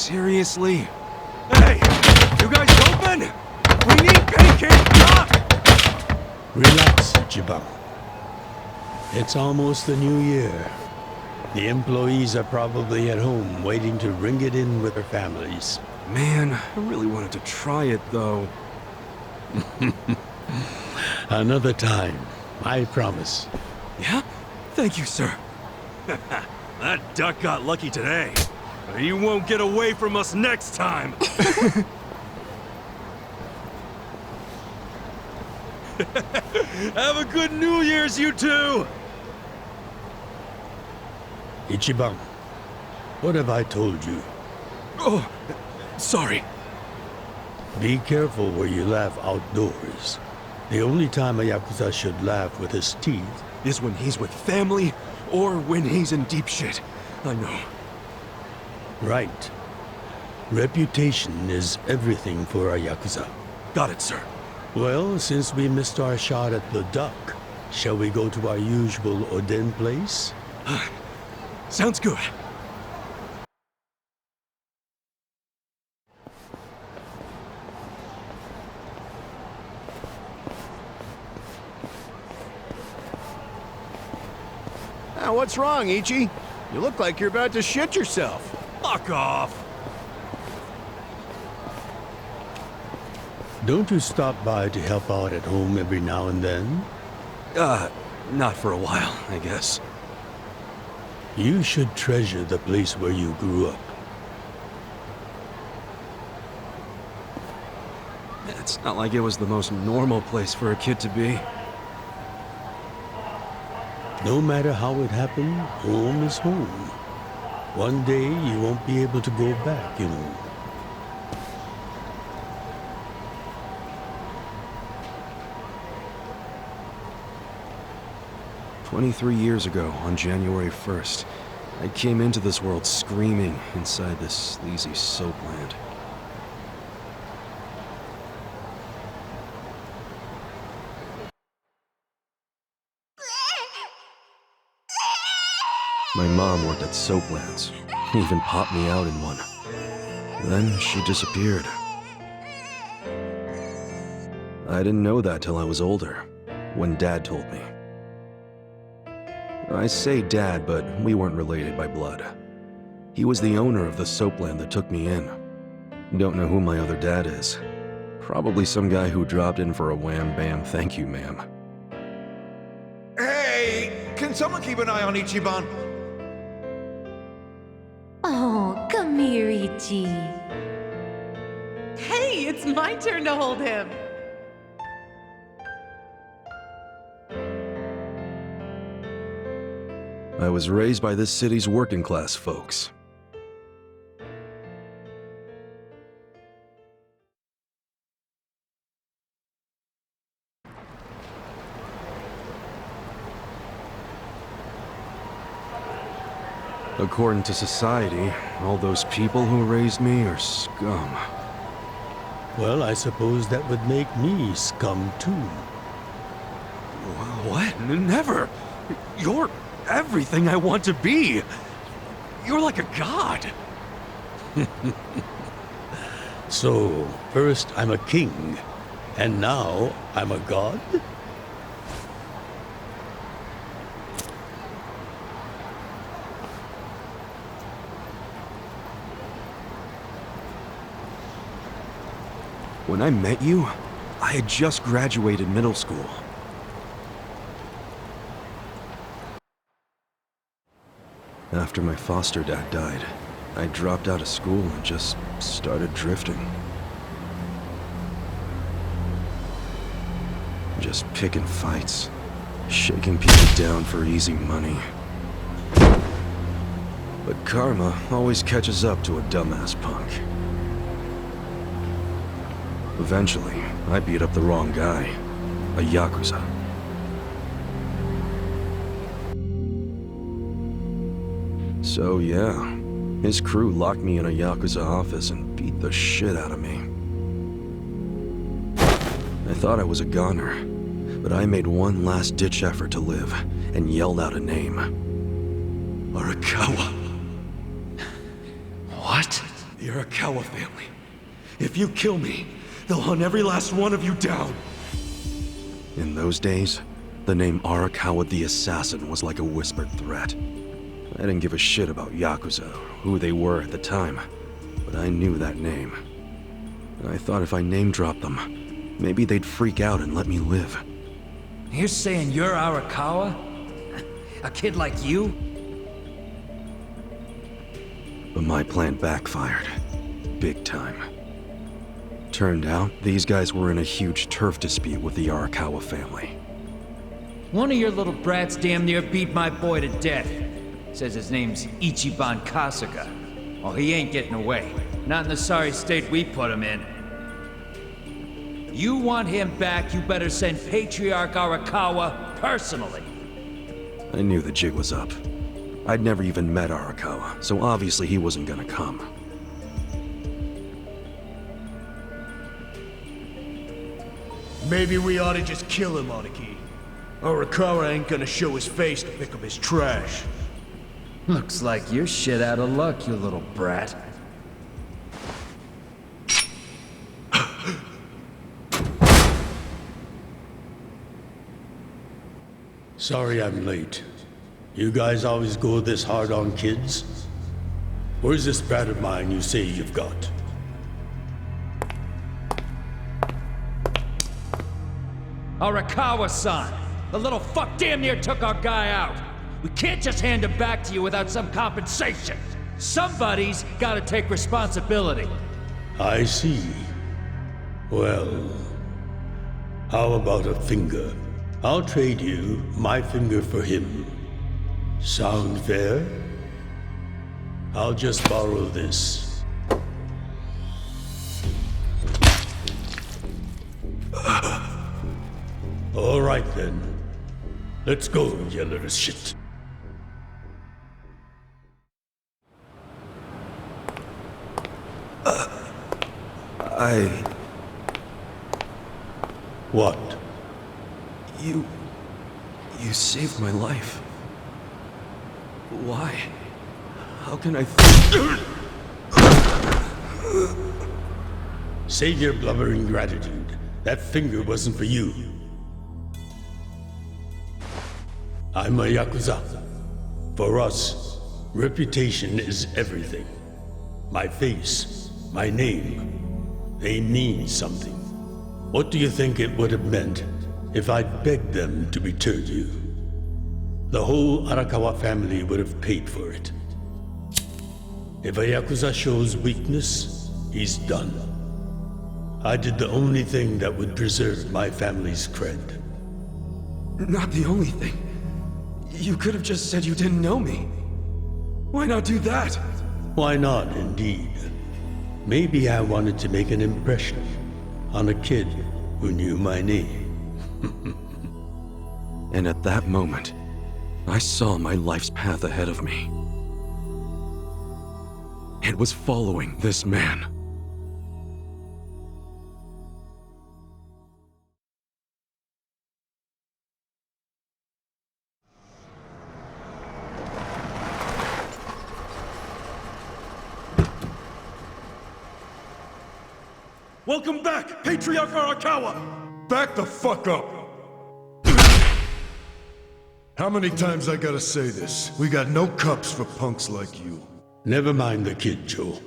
Seriously? Hey! You guys open? We need pancake duck! Relax, Ichiban. It's almost the new year. The employees are probably at home waiting to ring it in with their families. Man, I really wanted to try it, though. Another time, I promise. Yeah? Thank you, sir. That duck got lucky today. But he won't get away from us next time! Have a good New Year's, you two! Ichiban, what have I told you? Oh, sorry. Be careful where you laugh outdoors. The only time a Yakuza should laugh with his teeth Is when he's with family, or when he's in deep shit. I know. right. Reputation is everything for a Yakuza. Got it, sir. Well, since we missed our shot at the duck, shall we go to our usual Oden place? Sounds good. What's wrong, Ichi? You look like you're about to shit yourself. Fuck off! Don't you stop by to help out at home every now and then? Not for a while, I guess. You should treasure the place where you grew up. It's not like it was the most normal place for a kid to be. No matter how it happened, home is home. One day you won't be able to go back, you know. "23 years ago, on January 1st, I came into this world screaming inside this sleazy soapland. My mom worked at Soaplands, even popped me out in one. Then she disappeared. I didn't know that till I was older, when Dad told me. I say Dad, but we weren't related by blood. He was the owner of the soapland that took me in. Don't know who my other dad is. Probably some guy who dropped in for a wham-bam thank you, ma'am. Hey! Can someone keep an eye on Ichiban? Oh, come here, Ichi. Hey, it's my turn to hold him. I was raised by this city's working class folks. According to society, all those people who raised me are scum. Well, I suppose that would make me scum too. What? Never! You're everything I want to be! You're like a god! So, first I'm a king, and now I'm a god? When I met you, I had just graduated middle school. After my foster dad died, I dropped out of school and just started drifting. Just picking fights, shaking people down for easy money. But karma always catches up to a dumbass punk. Eventually, I beat up the wrong guy, a Yakuza. So yeah, his crew locked me in a Yakuza office and beat the shit out of me. I thought I was a goner, but I made one last-ditch effort to live and yelled out a name. Arakawa. What? The Arakawa family. If you kill me, they'll hunt every last one of you down. In those days, the name Arakawa the Assassin was like a whispered threat. I didn't give a shit about Yakuza, or who they were at the time, but I knew that name. And I thought if I name-dropped them, maybe they'd freak out and let me live. You're saying you're Arakawa? A kid like you? But my plan backfired. Big time. Turned out, these guys were in a huge turf dispute with the Arakawa family. One of your little brats damn near beat my boy to death. Says his name's Ichiban Kasuga. Oh, he ain't getting away. Not in the sorry state we put him in. You want him back, you better send Patriarch Arakawa personally. I knew the jig was up. I'd never even met Arakawa, so obviously he wasn't gonna come. Maybe we ought to just kill him, Aniki. Arakawa ain't gonna show his face to pick up his trash. Looks like you're shit out of luck, you little brat. Sorry I'm late. You guys always go this hard on kids? Where's this brat of mine you say you've got? Arakawa-san! The little fuck damn near took our guy out! We can't just hand him back to you without some compensation! Somebody's gotta take responsibility! I see. Well, how about a finger? I'll trade you my finger for him. Sound fair? I'll just borrow this. All right then. Let's go, you little shit. What? You saved my life. Why? How can I Save your blubbering gratitude. That finger wasn't for you. I'm a Yakuza. For us, reputation is everything. My face, my name, they mean something. What do you think it would have meant if I'd begged them to return you? The whole Arakawa family would have paid for it. If a Yakuza shows weakness, he's done. I did the only thing that would preserve my family's cred. Not the only thing. You could have just said you didn't know me. Why not do that? Why not, indeed? Maybe I wanted to make an impression on a kid who knew my name. And at that moment, I saw my life's path ahead of me. It was following this man. Welcome back, Patriarch Arakawa! Back the fuck up! How many times I gotta say this? We got no cups for punks like you. Never mind the kid, Joe.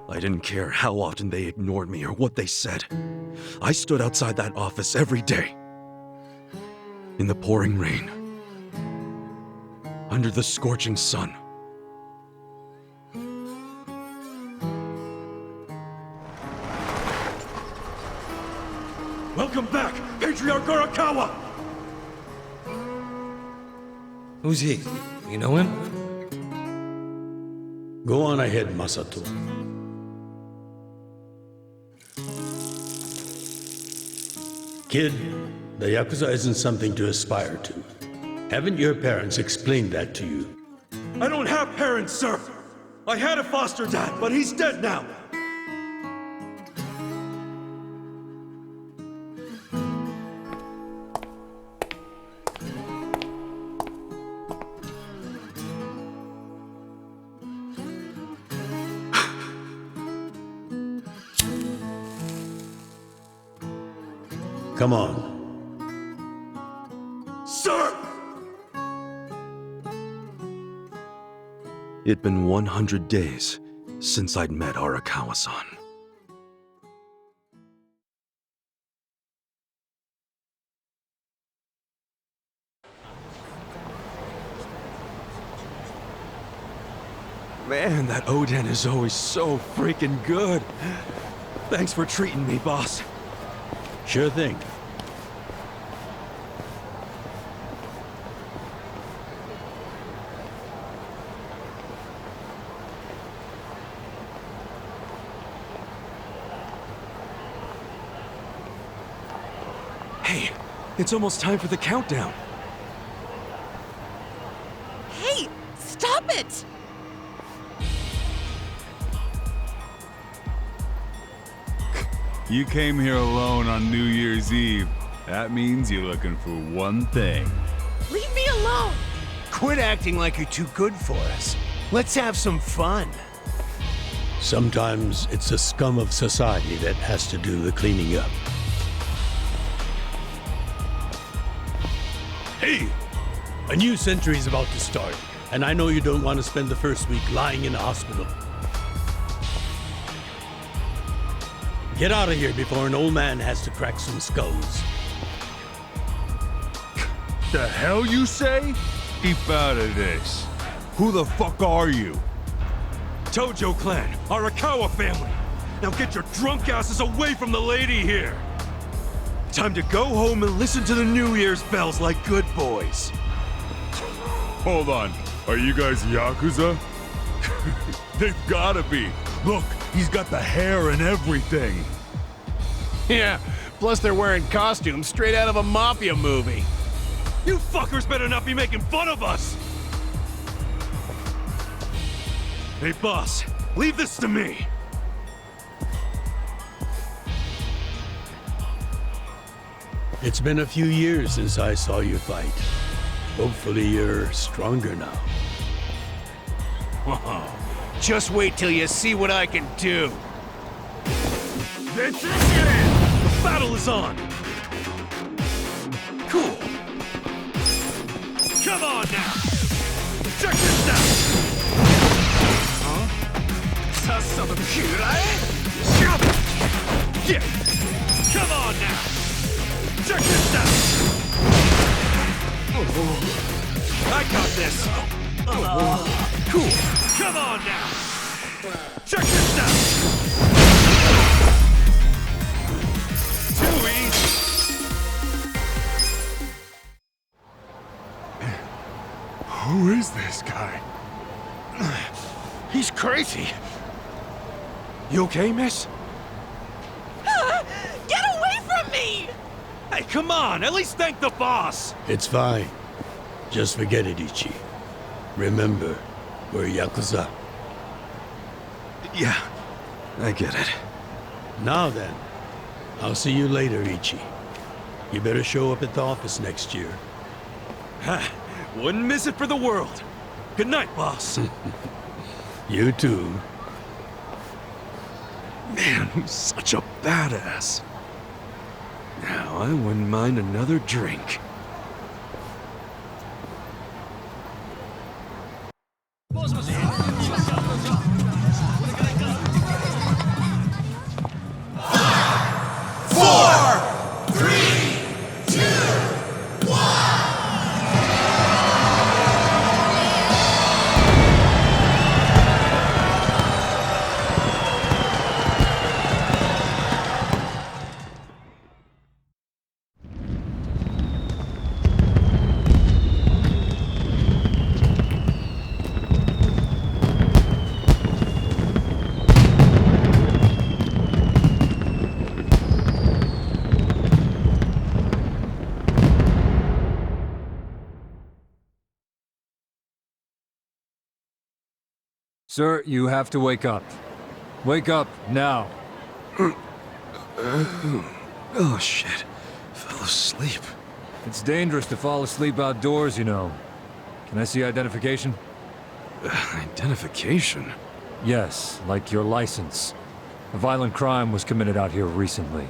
I didn't care how often they ignored me or what they said. I stood outside that office every day. In the pouring rain. Under the scorching sun. Welcome back, Patriarch Arakawa! Who's he? You know him? Go on ahead, Masato. Kid, the Yakuza isn't something to aspire to. Haven't your parents explained that to you? I don't have parents, sir! I had a foster dad, but he's dead now! Come on. Sir! It'd been 100 days since I'd met Arakawa-san. Man, that Oden is always so freaking good. Thanks for treating me, boss. Sure thing. Hey, it's almost time for the countdown. Hey, stop it! You came here alone on New Year's Eve. That means you're looking for one thing. Leave me alone! Quit acting like you're too good for us. Let's have some fun. Sometimes it's the scum of society that has to do the cleaning up. Hey! A new century's about to start, and I know you don't want to spend the first week lying in a hospital. Get out of here before an old man has to crack some skulls. The hell you say? Keep out of this. Who the fuck are you? Tojo clan, Arakawa family. Now get your drunk asses away from the lady here. Time to go home and listen to the New Year's bells like good boys. Hold on. Are you guys Yakuza? They've gotta be. Look, he's got the hair and everything. Yeah, plus they're wearing costumes straight out of a mafia movie. You fuckers better not be making fun of us! Hey, boss, leave this to me. It's been a few years since I saw you fight. Hopefully you're stronger now. Just wait till you see what I can do. Get in! The battle is on! Cool! Come on now! Check this out! Yeah! Come on now! Check this out! I got this! Cool! Come on now! Check this out! Too easy! Who is this guy? He's crazy. You okay, miss? Get away from me! Hey, come on! At least thank the boss! It's fine. Just forget it, Ichi. Remember, we're Yakuza. Yeah, I get it. Now then, I'll see you later, Ichi. You better show up at the office next year. Ha! Wouldn't miss it for the world. Good night, boss. You too. Man, who's such a badass. Now, I wouldn't mind another drink. Sir, you have to wake up. Wake up, now. Oh, shit. Fell asleep. It's dangerous to fall asleep outdoors, you know. Can I see identification? Identification? Yes, like your license. A violent crime was committed out here recently.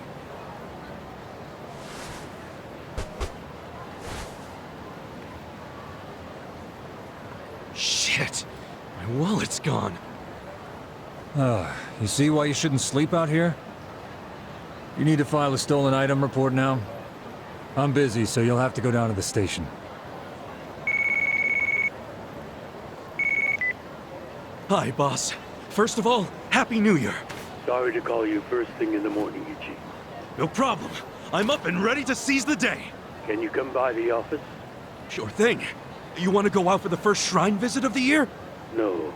gone. You see why you shouldn't sleep out here? You need to file a stolen item report now? I'm busy, so you'll have to go down to the station. Hi, boss. First of all, Happy New Year. Sorry to call you first thing in the morning, Ichi. No problem. I'm up and ready to seize the day. Can you come by the office? Sure thing. You want to go out for the first shrine visit of the year? No.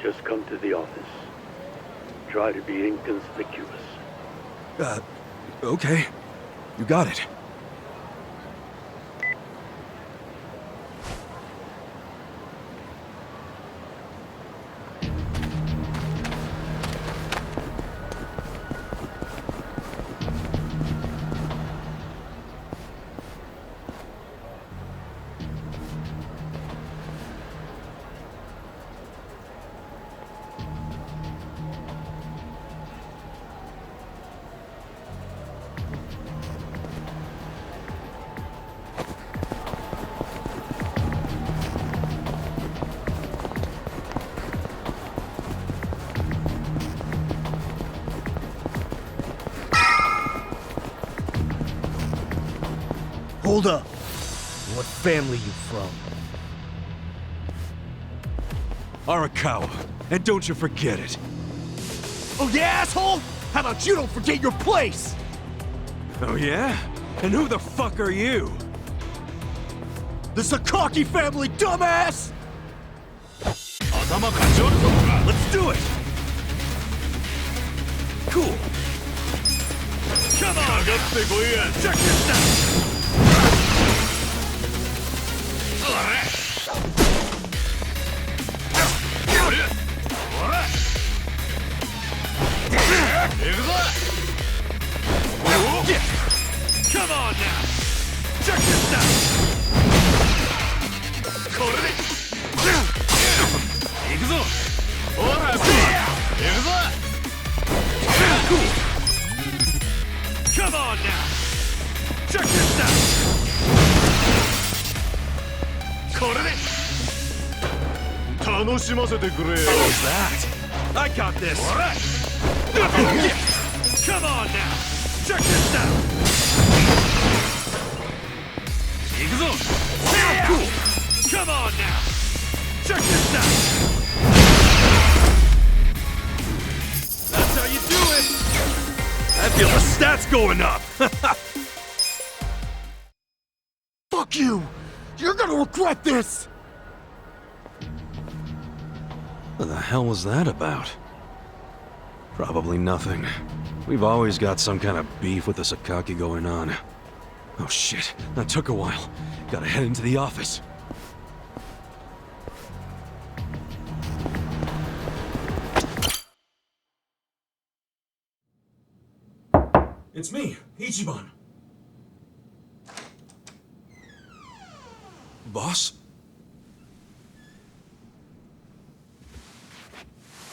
Just come to the office. Try to be inconspicuous. Okay. You got it. Hold up. What family you from? Arakawa. And don't you forget it. Oh yeah, asshole? How about you don't forget your place? Oh yeah? And who the fuck are you? The Sakaki family, dumbass! Let's do it! Cool. Come on! Check this out! Come on now! Check this out! Come on now! Check this out! What's that? I got this! Come on now! Check this out! Cool! Come on now! Check this out! That's how you do it! I feel the stats going up! Fuck you! You're gonna regret this! What the hell was that about? Probably nothing. We've always got some kind of beef with the Sakaki going on. Oh shit, that took a while. Gotta head into the office. It's me, Ichiban. Boss?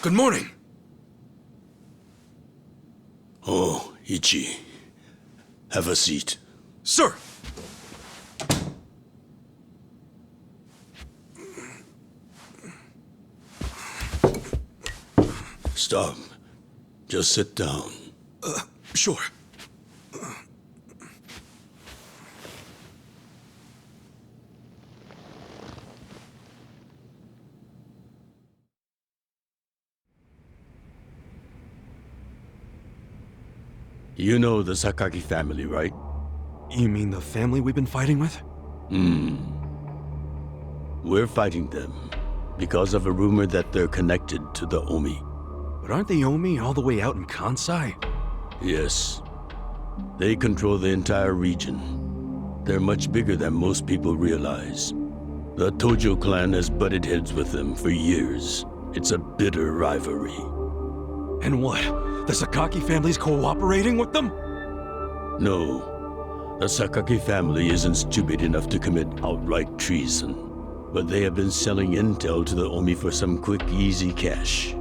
Good morning. Oh, Ichi. Have a seat. Sir! Stop. Just sit down. Sure. You know the Sakaki family, right? You mean the family we've been fighting with? We're fighting them because of a rumor that they're connected to the Omi. But aren't the Omi all the way out in Kansai? Yes. They control the entire region. They're much bigger than most people realize. The Tojo clan has butted heads with them for years. It's a bitter rivalry. And what? The Sakaki family's cooperating with them? No. The Sakaki family isn't stupid enough to commit outright treason. But they have been selling intel to the Omi for some quick, easy cash.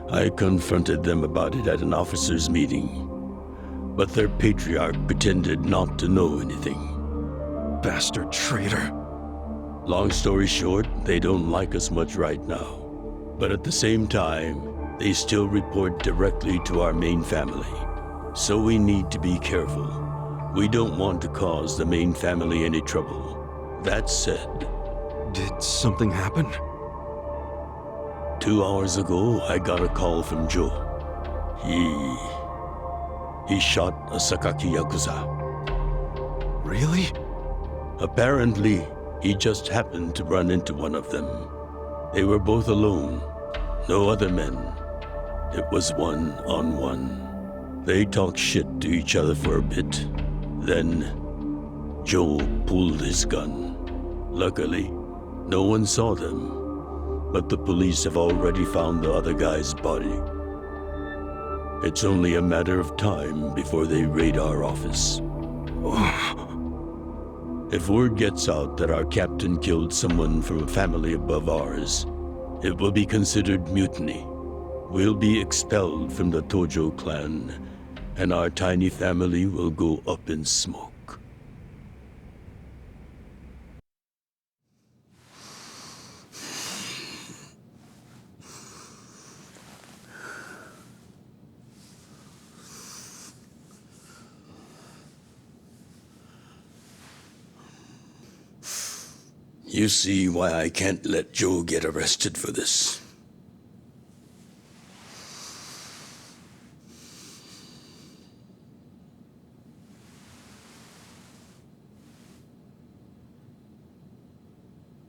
I confronted them about it at an officers' meeting. But their patriarch pretended not to know anything. Bastard traitor. Long story short, they don't like us much right now. But at the same time, they still report directly to our main family. So we need to be careful. We don't want to cause the main family any trouble. That said... Did something happen? 2 hours ago, I got a call from Joe. He shot a Sakaki Yakuza. Really? Apparently, he just happened to run into one of them. They were both alone. No other men. It was one-on-one. They talked shit to each other for a bit. Then, Joe pulled his gun. Luckily, no one saw them. But the police have already found the other guy's body. It's only a matter of time before they raid our office. If word gets out that our captain killed someone from a family above ours, it will be considered mutiny. We'll be expelled from the Tojo clan, and our tiny family will go up in smoke. You see why I can't let Joe get arrested for this.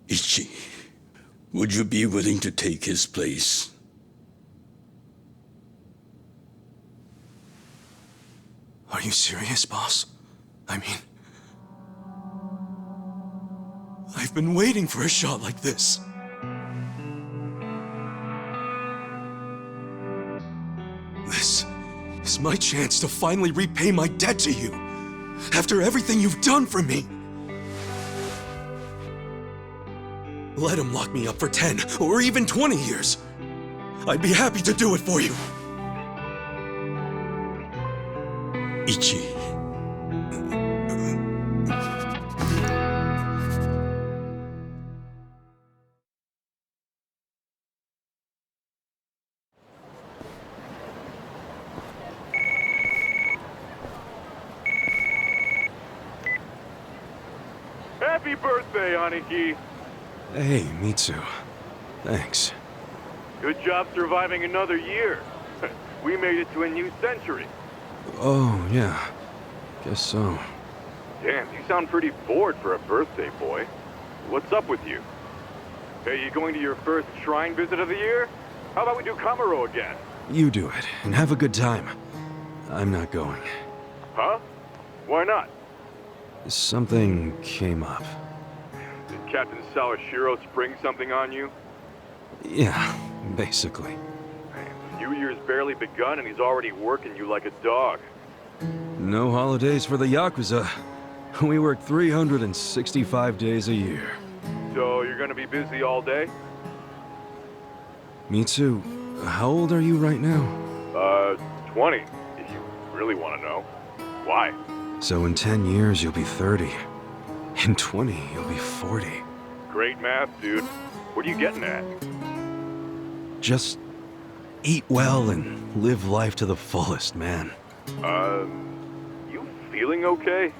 Ichi, would you be willing to take his place? Are you serious, boss? I mean... I've been waiting for a shot like this. This is my chance to finally repay my debt to you. After everything you've done for me. Let him lock me up for 10 or even 20 years. I'd be happy to do it for you. Ichi. Happy birthday, Aniki. Hey, Mitsu. Thanks. Good job surviving another year. We made it to a new century. Oh, yeah. Guess so. Damn, you sound pretty bored for a birthday boy. What's up with you? Hey, you going to your first shrine visit of the year? How about we do Kamaro again? You do it, and have a good time. I'm not going. Huh? Why not? Something came up. Did Captain Sawashiro spring something on you? Yeah, basically. Man, New Year's barely begun and he's already working you like a dog. No holidays for the Yakuza. We work 365 days a year. So you're gonna be busy all day? Mitsu, how old are you right now? 20, if you really want to know. Why? So in 10 years, you'll be 30. In 20, you'll be 40. Great math, dude. What are you getting at? Just eat well and live life to the fullest, man. You feeling okay?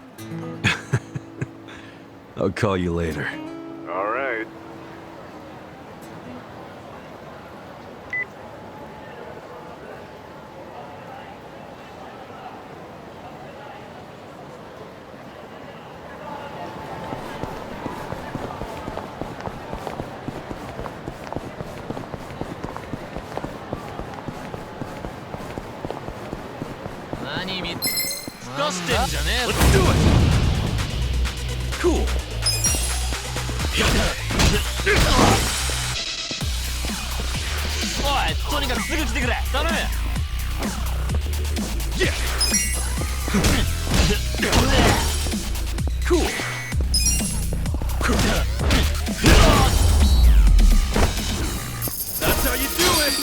I'll call you later. All right. Let's do it! Cool. Cool. That's how you do it!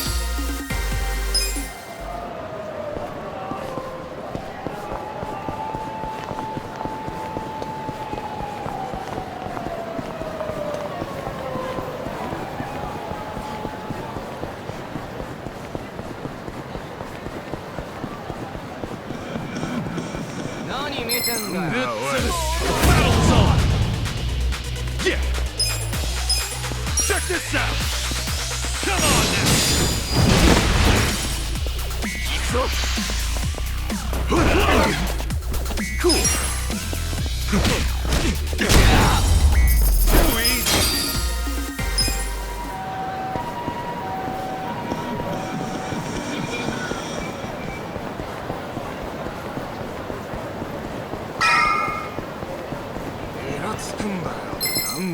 Battle's on! Yeah! Check this out! Come on now! Cool! Too easy!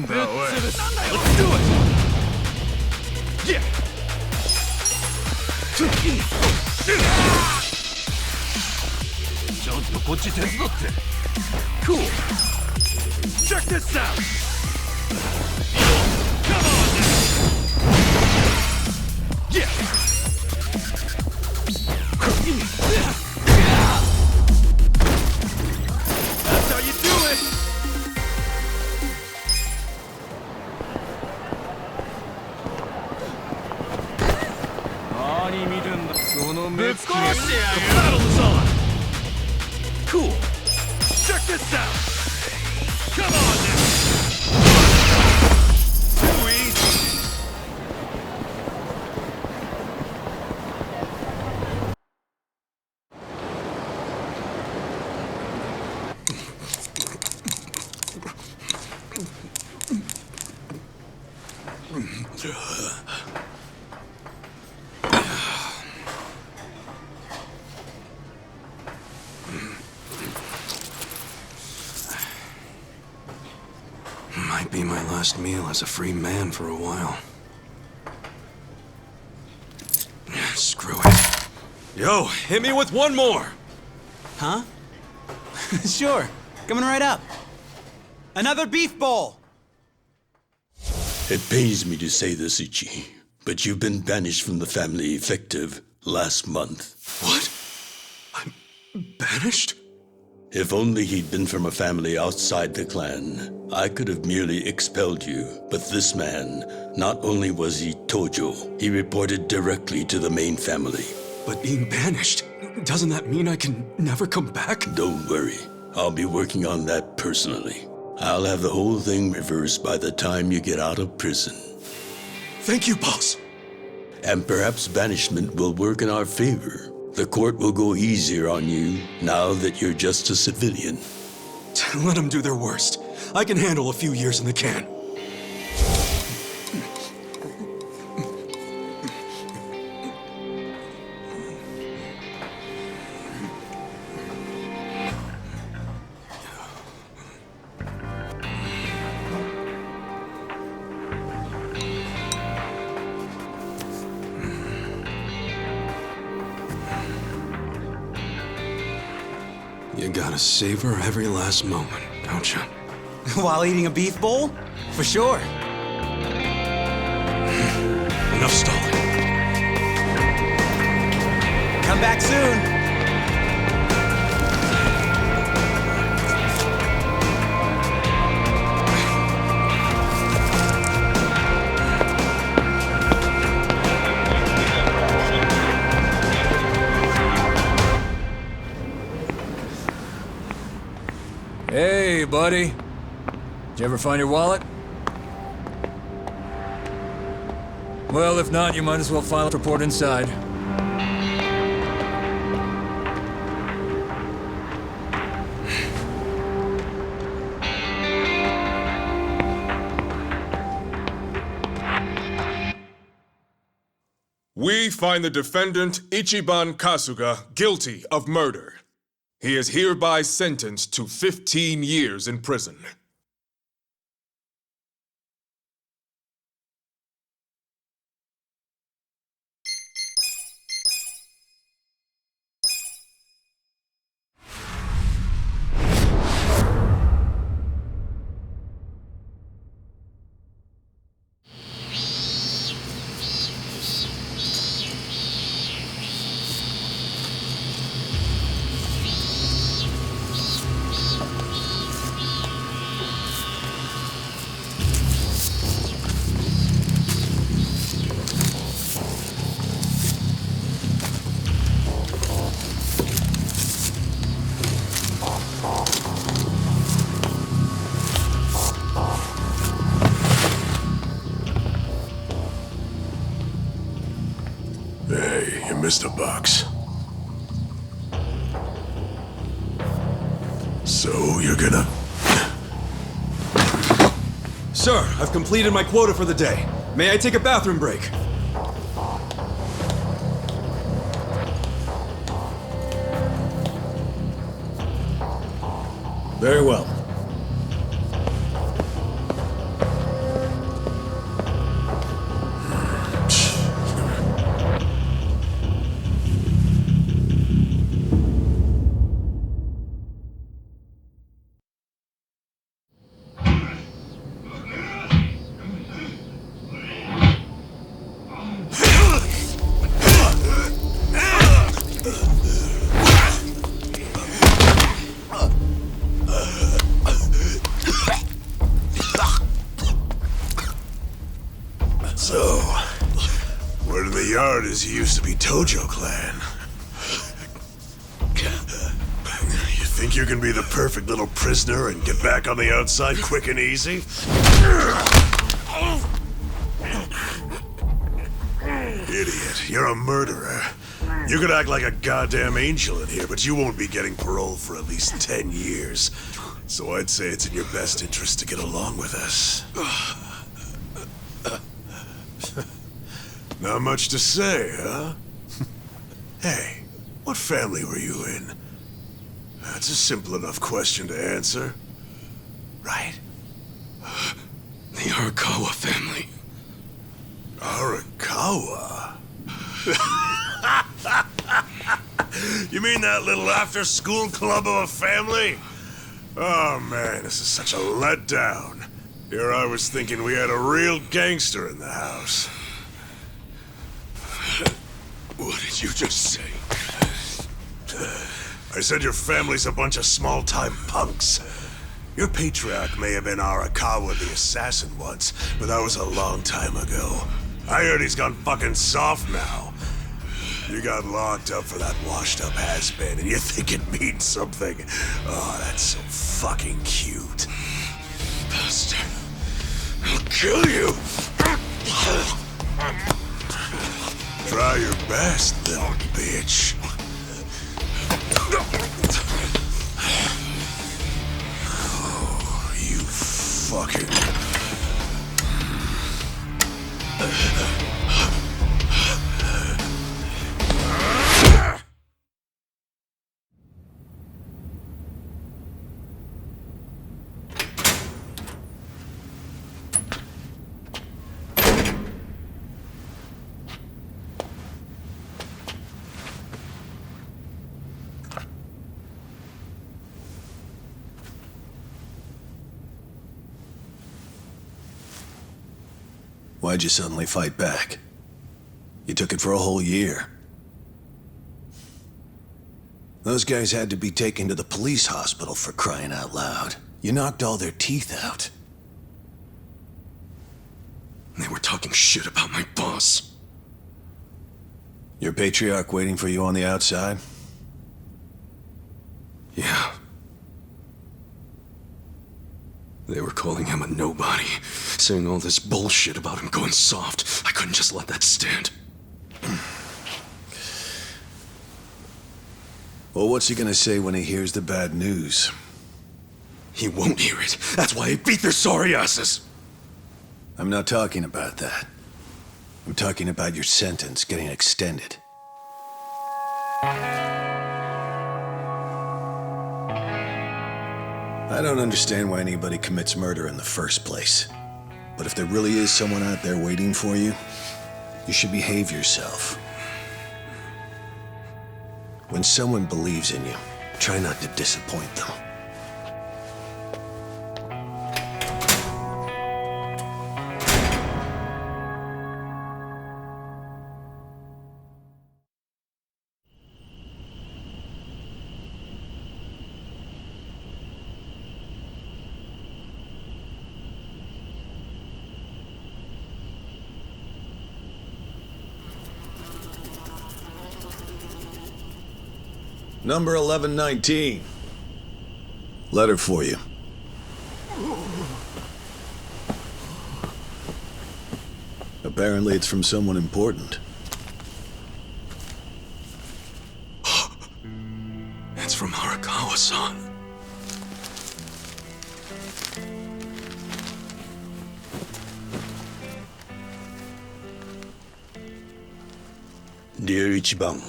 Let's do it! Yeah! Cool! Check this out! Come on now! Yeah! That's how you do it! The battle is on! Cool! Check this out! Come on now! Too easy! Might be my last meal as a free man for a while. Screw it. Yo, hit me with one more! Huh? Sure. Coming right up. Another beef bowl! It pains me to say this, Ichi, but you've been banished from the family effective last month. What? I'm banished? If only he'd been from a family outside the clan, I could have merely expelled you. But this man, not only was he Tojo, he reported directly to the main family. But being banished, doesn't that mean I can never come back? Don't worry, I'll be working on that personally. I'll have the whole thing reversed by the time you get out of prison. Thank you, boss. And perhaps banishment will work in our favor. The court will go easier on you now that you're just a civilian. Let them do their worst. I can handle a few years in the can. You gotta savor every last moment, don't you? While eating a beef bowl? For sure. Enough stalling. Come back soon. Hey, buddy. Did you ever find your wallet? Well, if not, you might as well file a report inside. We find the defendant, Ichiban Kasuga, guilty of murder. He is hereby sentenced to 15 years in prison. Mr. Box. So, you're gonna... Sir, I've completed my quota for the day. May I take a bathroom break? Very well. So, word in the yard is you used to be Tojo Clan. You think you can be the perfect little prisoner and get back on the outside quick and easy? Idiot, you're a murderer. You could act like a goddamn angel in here, but you won't be getting parole for at least 10 years. So I'd say it's in your best interest to get along with us. Not much to say, huh? Hey, what family were you in? That's a simple enough question to answer. Right? The Arakawa family. Arakawa? You mean that little after-school club of a family? Oh man, this is such a letdown. Here I was thinking we had a real gangster in the house. What did you just say? I said your family's a bunch of small-time punks. Your patriarch may have been Arakawa the assassin once, but that was a long time ago. I heard he's gone fucking soft now. You got locked up for that washed-up has-been, and you think it means something. Oh, that's so fucking cute. Bastard. I'll kill you. Try your best, little bitch. Oh, you fucking... Why'd you suddenly fight back? You took it for a whole year. Those guys had to be taken to the police hospital for crying out loud. You knocked all their teeth out. They were talking shit about my boss. Your patriarch waiting for you on the outside? Yeah. They were calling him a nobody, saying all this bullshit about him going soft. I couldn't just let that stand. Well, what's he gonna say when he hears the bad news? He won't hear it. That's why I beat their sorry asses. I'm not talking about that. I'm talking about your sentence getting extended. I don't understand why anybody commits murder in the first place. But if there really is someone out there waiting for you, you should behave yourself. When someone believes in you, try not to disappoint them. Number 1119. Letter for you. Apparently it's from someone important. son. Dear Ichiban,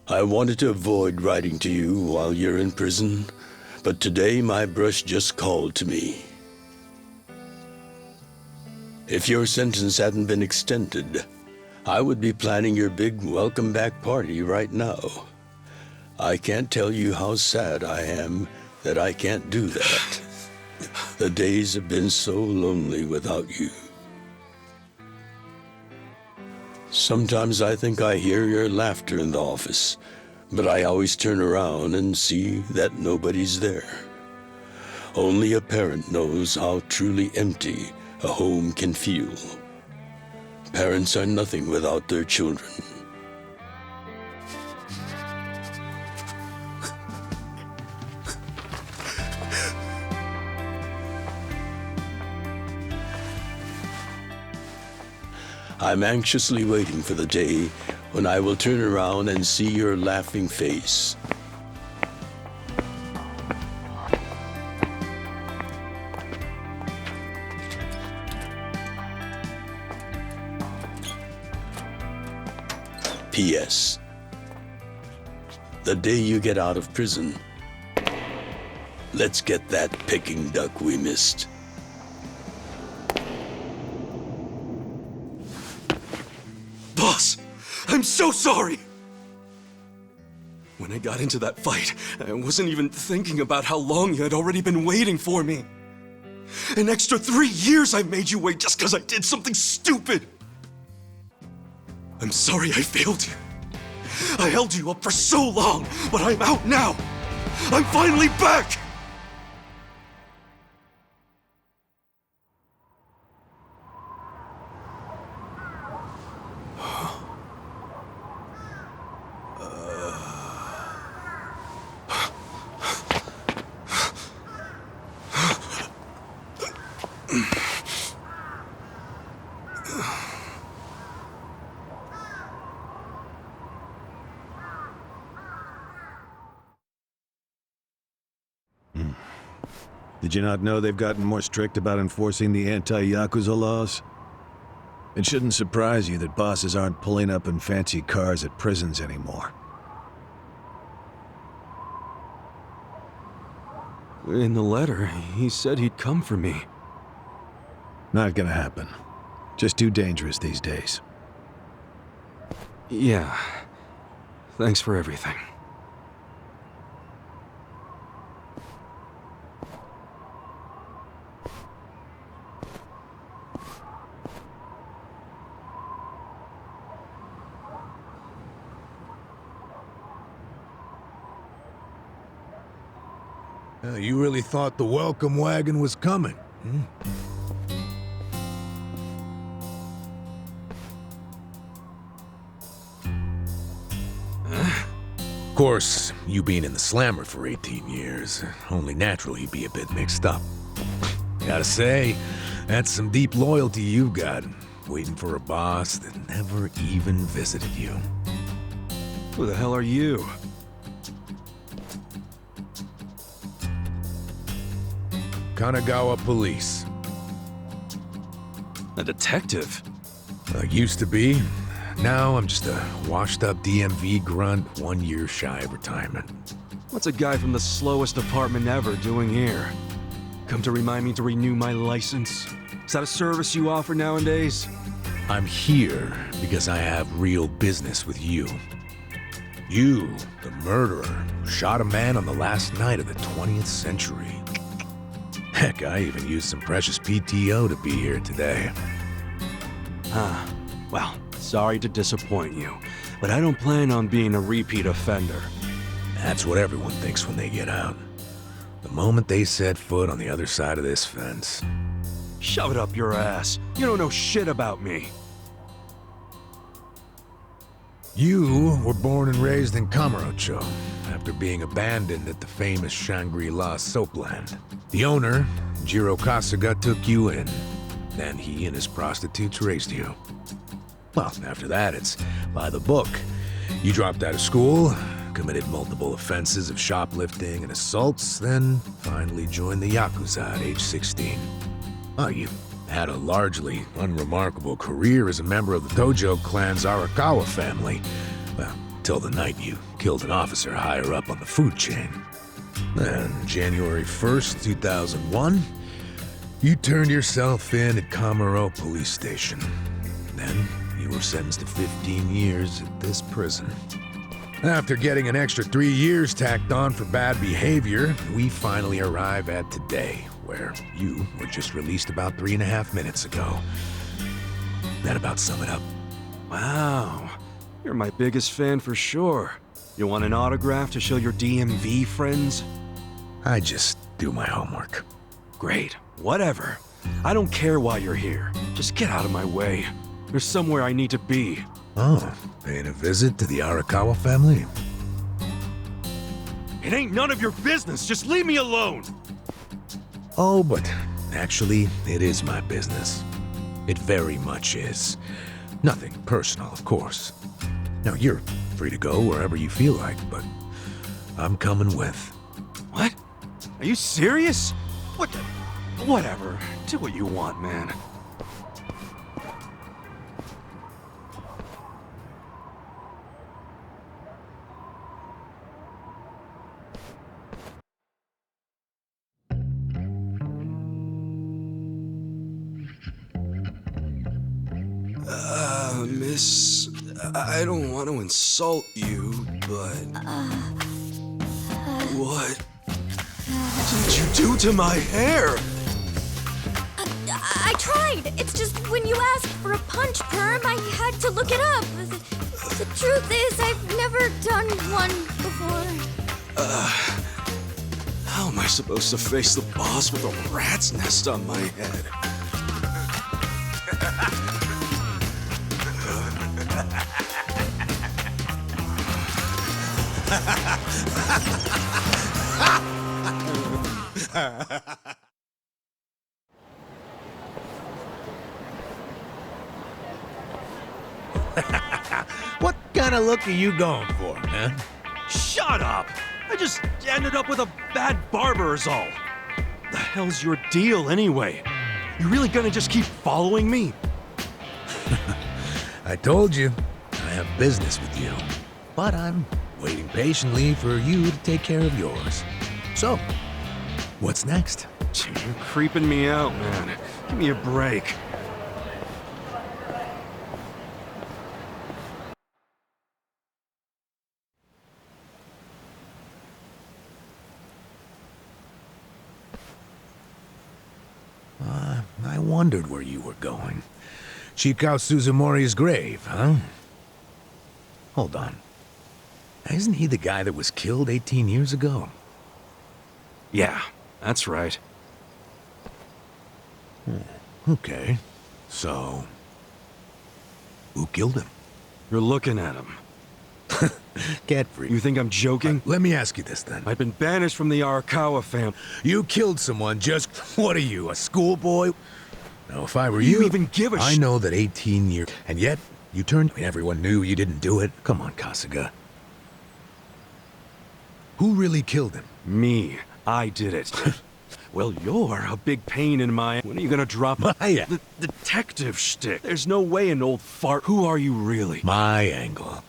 I wanted to avoid writing to you while you're in prison, but today my brush just called to me. If your sentence hadn't been extended, I would be planning your big welcome back party right now. I can't tell you how sad I am that I can't do that. The days have been so lonely without you. Sometimes I think I hear your laughter in the office, but I always turn around and see that nobody's there. Only a parent knows how truly empty a home can feel. Parents are nothing without their children. I'm anxiously waiting for the day when I will turn around and see your laughing face. P.S. The day you get out of prison, let's get that Peking duck we missed. Boss, I'm so sorry! When I got into that fight, I wasn't even thinking about how long you had already been waiting for me. An extra 3 years I made you wait just because I did something stupid! I'm sorry I failed you. I held you up for so long, but I'm out now! I'm finally back! Did you not know they've gotten more strict about enforcing the anti-Yakuza laws? It shouldn't surprise you that bosses aren't pulling up in fancy cars at prisons anymore. In the letter, he said he'd come for me. Not gonna happen. Just too dangerous these days. Yeah. Thanks for everything. You really thought the welcome wagon was coming, hmm? Of course, you being in the slammer for 18 years, only naturally you'd be a bit mixed up. Gotta say, that's some deep loyalty you've got, waiting for a boss that never even visited you. Who the hell are you? Kanagawa Police. A detective? Used to be. Now I'm just a washed-up DMV grunt, 1 year shy of retirement. What's a guy from the slowest department ever doing here? Come to remind me to renew my license? Is that a service you offer nowadays? I'm here because I have real business with you. You, the murderer, who shot a man on the last night of the 20th century. Heck, I even used some precious PTO to be here today. Well, sorry to disappoint you, but I don't plan on being a repeat offender. That's what everyone thinks when they get out. The moment they set foot on the other side of this fence. Shove it up your ass. You don't know shit about me. You were born and raised in Kamurocho, after being abandoned at the famous Shangri-La soapland. The owner, Jiro Kasuga, took you in. Then he and his prostitutes raised you. Well, after that, it's by the book. You dropped out of school, committed multiple offenses of shoplifting and assaults, then finally joined the Yakuza at age 16. Oh, you had a largely unremarkable career as a member of the Tojo clan's Arakawa family. Well, till the night you killed an officer higher up on the food chain. Then, January 1st, 2001, you turned yourself in at Kamuro Police Station. Then, you were sentenced to 15 years at this prison. After getting an extra 3 years tacked on for bad behavior, we finally arrive at today, where you were just released about 3.5 minutes ago. That about sum it up. Wow. You're my biggest fan for sure. You want an autograph to show your DMV friends? I just do my homework. Great. Whatever. I don't care why you're here. Just get out of my way. There's somewhere I need to be. Oh, paying a visit to the Arakawa family? It ain't none of your business. Just leave me alone. Oh, but actually, it is my business. It very much is. Nothing personal, of course. Now, you're free to go wherever you feel like, but I'm coming with. What? Are you serious? What the? Whatever. Do what you want, man. Miss, I don't want to insult you, but... What did you do to my hair? I tried. It's just when you asked for a punch perm, I had to look it up. The truth is, I've never done one before. How am I supposed to face the boss with a rat's nest on my head? What kind of look are you going for, man? Shut up! I just ended up with a bad barber is all. The hell's your deal anyway? You really gonna just keep following me? I told you, I have business with you. But I'm waiting patiently for you to take care of yours. So, what's next? You're creeping me out, man. Give me a break. I wondered where you were going. Shikao Suzumori's grave, huh? Hold on. Isn't he the guy that was killed 18 years ago? Yeah, that's right. Okay. So, who killed him? You're looking at him. Get free. You think I'm joking? Let me ask you this then. I've been banished from the Arakawa family. You killed someone just... What are you, a schoolboy? Now, if I were you even give a I know that 18 years... And yet, you turned... Everyone knew you didn't do it. Come on, Kasuga. Who really killed him? Me. I did it. Well, you're a big pain in my... When are you gonna drop the detective shtick? There's no way an old fart... Who are you really? My angle.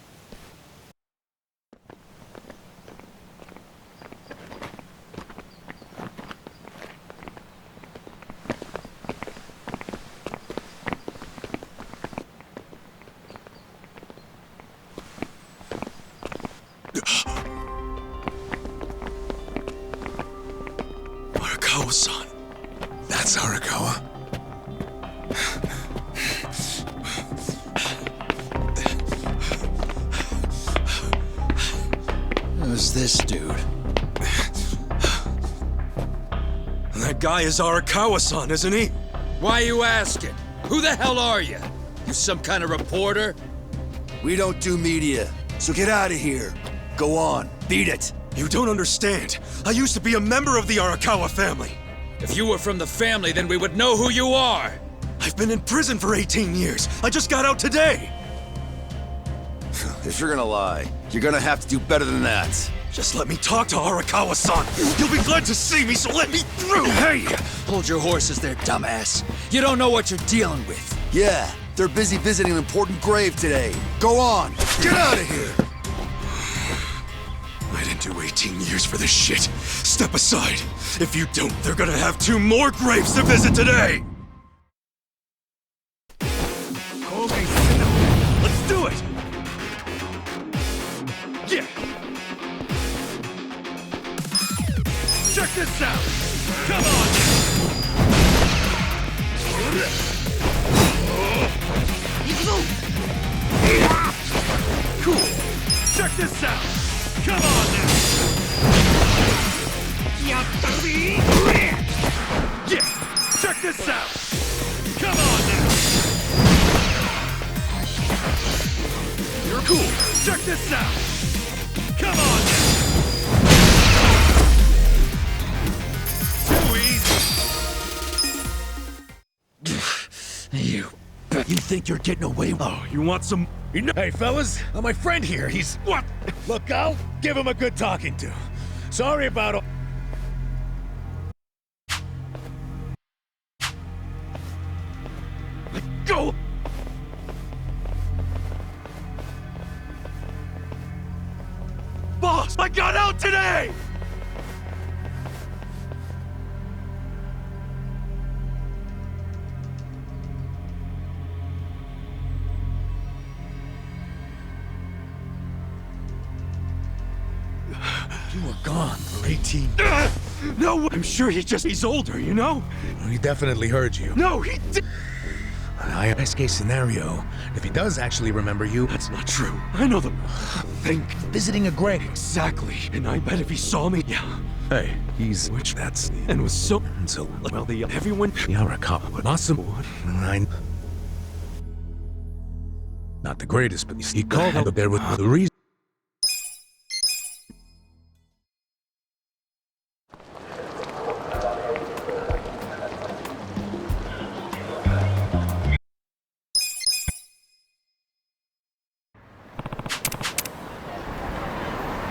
Arakawa-san. That's Arakawa. Who's this dude? That guy is Arakawa-san, isn't he? Why you asking? Who the hell are you? You some kind of reporter? We don't do media, so get out of here. Go on, beat it. You don't understand. I used to be a member of the Arakawa family. If you were from the family, then we would know who you are. I've been in prison for 18 years. I just got out today. If you're gonna lie, you're gonna have to do better than that. Just let me talk to Arakawa-san. He'll be glad to see me, so let me through! Hey! Hold your horses there, dumbass. You don't know what you're dealing with. Yeah, they're busy visiting an important grave today. Go on! Get out of here! I didn't do 18 years for this shit. Step aside. If you don't, they're gonna have 2 more graves to visit today! Let's do it! Yeah! Check this out! Come on! Cool! Check this out! Come on now! Yeah! Check this out! Come on now! You're cool! Check this out! Come on now! Too easy! You think you're getting away? Oh, you want some? Hey, fellas, my friend here, he's... What? Look, I'll give him a good talking to. Sorry about all... Go! Boss, I got out today! You were gone for 18... No, I'm sure he's older, you know? He definitely heard you. No, he did. Best case scenario, if he does actually remember you... That's not true. I know the thing. Visiting a grave. Exactly. And I bet if he saw me, yeah. Hey, he's... Which that's... And was so... So... Well, everyone... Yarakawa. Awesome. Not the greatest, but he called out there with the reason.